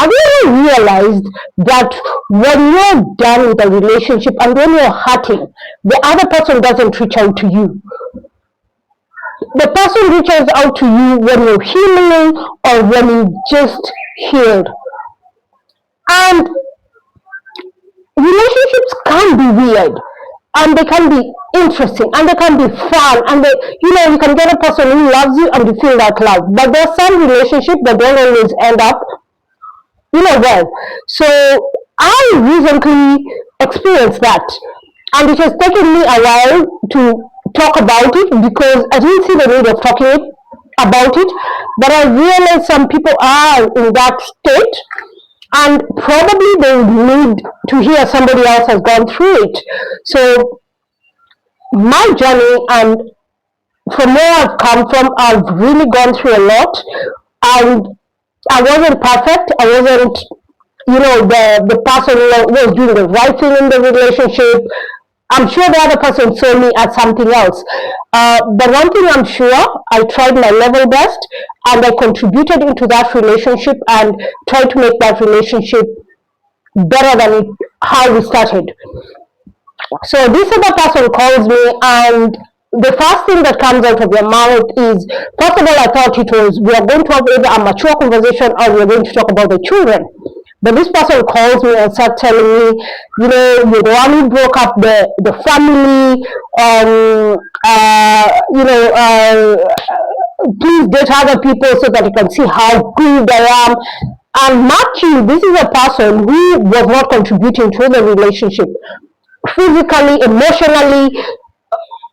Have you ever realized that when you're done with a relationship and when you're hurting, the other person doesn't reach out to you? The person reaches out to you when you're healing or when you just healed. And relationships can be weird and they can be interesting and they can be fun and they, you can get a person who loves you and you feel that love. But there are some relationships that don't always end up well. So I recently experienced that, and it has taken me a while to talk about it because I didn't see the need of talking about it. But I realized some people are in that state, and probably they would need to hear somebody else has gone through it. So my journey, and from where I've come from, I've really gone through a lot, and I wasn't perfect. I wasn't, the person who was doing the right thing in the relationship. I'm sure the other person saw me as something else. But one thing I'm sure, I tried my level best and I contributed into that relationship and tried to make that relationship better than how we started. So this other person calls me, and the first thing that comes out of your mouth is, first of all, I thought it was, we are going to have either a mature conversation or we are going to talk about the children. But this person calls me and starts telling me, you're the one who broke up the family, please date other people so that you can see how good I am. And mark you, this is a person who was not contributing to the relationship. Physically, emotionally,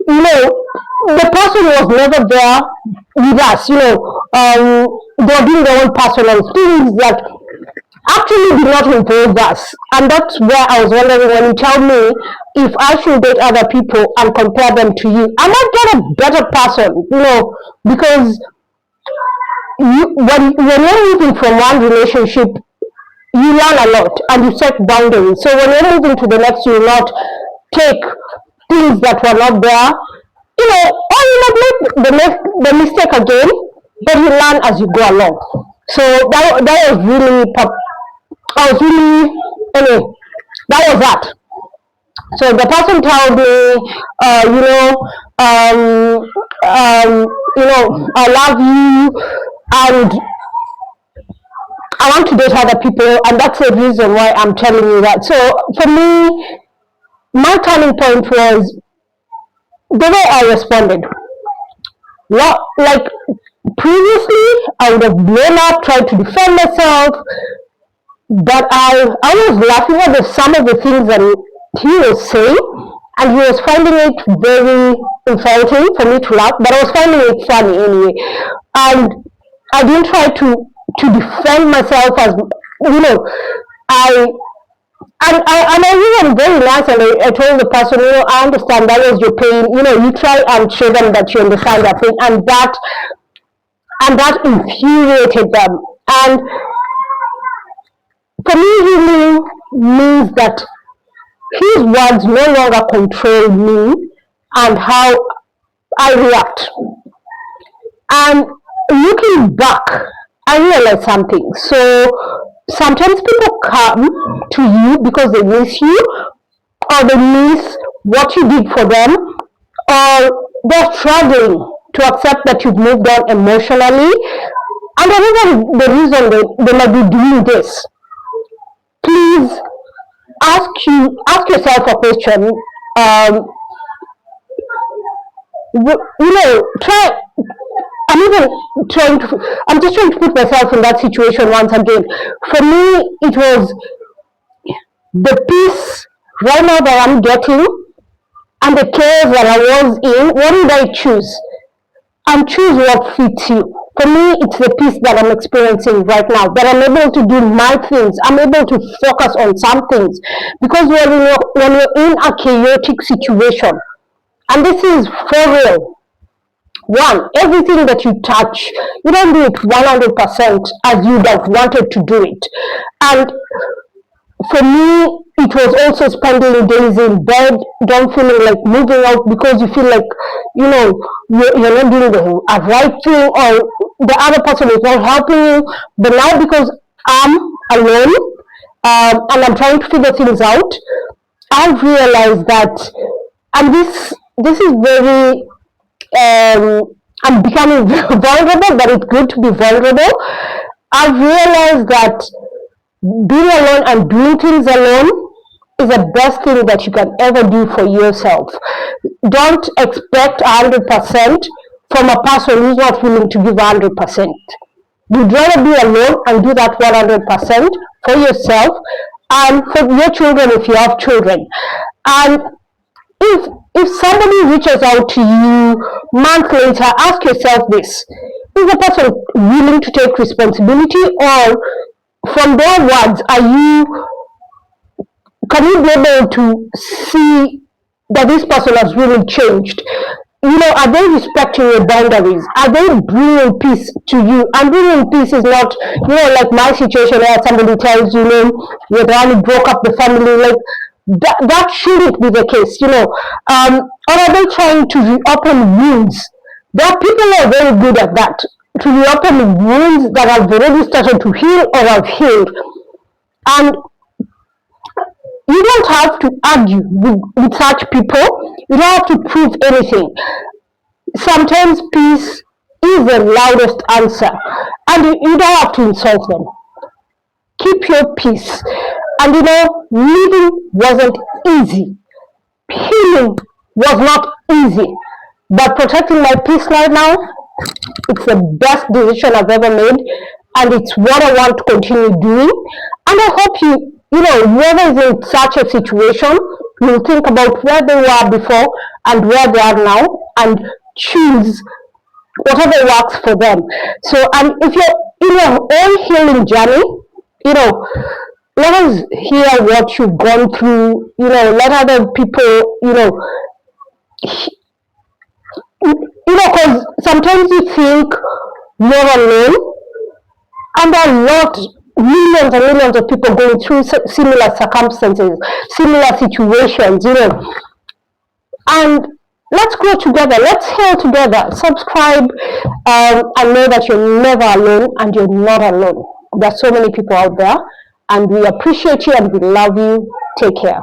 the person was never there with us. They were doing their own personal things that actually did not involve us. And that's where I was wondering, when you tell me if I should date other people and compare them to you, I might get a better person, because when you're moving from one relationship, you learn a lot and you set boundaries. So when you're moving to the next, you will not take things that were not there, or you might make the mistake again, but you learn as you go along. So that was really, anyway, that was that. So the person told me, I love you and I want to date other people, and that's the reason why I'm telling you that. So for me, my turning point was the way I responded. Like previously, I would have blown up, tried to defend myself, but I was laughing at some of the things that he was saying, and he was finding it very insulting for me to laugh, but I was finding it funny anyway. And I didn't try to defend myself as, I was even very nice, and I told the person, I understand that was your pain, you try and show them that you understand that pain, and that infuriated them. And for me, healing means that his words no longer control me and how I react. And looking back, I realized something. So sometimes people come to you because they miss you, or they miss what you did for them, or they're struggling to accept that you've moved on emotionally, and whatever the reason they might be doing this. Please ask yourself a question. Try. I'm just trying to put myself in that situation once again. For me, it was the peace right now that I'm getting and the chaos that I was in. What did I choose? And choose what fits you. For me, it's the peace that I'm experiencing right now, that I'm able to do my things. I'm able to focus on some things. Because when you're in a chaotic situation, and this is for real, one, everything that you touch, you don't do it 100% as you'd have wanted to do it. And for me, it was also spending days in bed, don't feeling like moving out because you feel like, you're not doing the right thing, or the other person is not helping you. But now, because I'm alone, and I'm trying to figure things out, I've realized that, and this is very, I'm becoming vulnerable, but it's good to be vulnerable. I've realized that being alone and doing things alone is the best thing that you can ever do for yourself. Don't expect 100% from a person who's not willing to give 100%. You'd rather be alone and do that 100% for yourself and for your children if you have children. And if somebody reaches out to you months later, ask yourself this: is the person willing to take responsibility, or from their words, can you be able to see that this person has really changed? Are they respecting your boundaries? Are they bringing peace to you? And bringing peace is not, like my situation where somebody tells you, you're the one who broke up the family. Like, that shouldn't be the case, Or are they trying to reopen wounds? There are people who are very good at that, to reopen wounds that have already started to heal or have healed. And you don't have to argue with such people. You don't have to prove anything. Sometimes peace is the loudest answer, and you don't have to insult them. Keep your peace. And living wasn't easy. Healing was not easy. But protecting my peace right now, it's the best decision I've ever made, and it's what I want to continue doing. And I hope whoever is in such a situation will think about where they were before and where they are now, and choose whatever works for them. So, and if you're in your own healing journey, let us hear what you've gone through. Let other people, because sometimes you think you're alone, and there are millions and millions of people going through similar circumstances, similar situations, and let's grow together, let's heal together. Subscribe, and know that you're never alone, and you're not alone. There's so many people out there, and we appreciate you and we love you. Take care.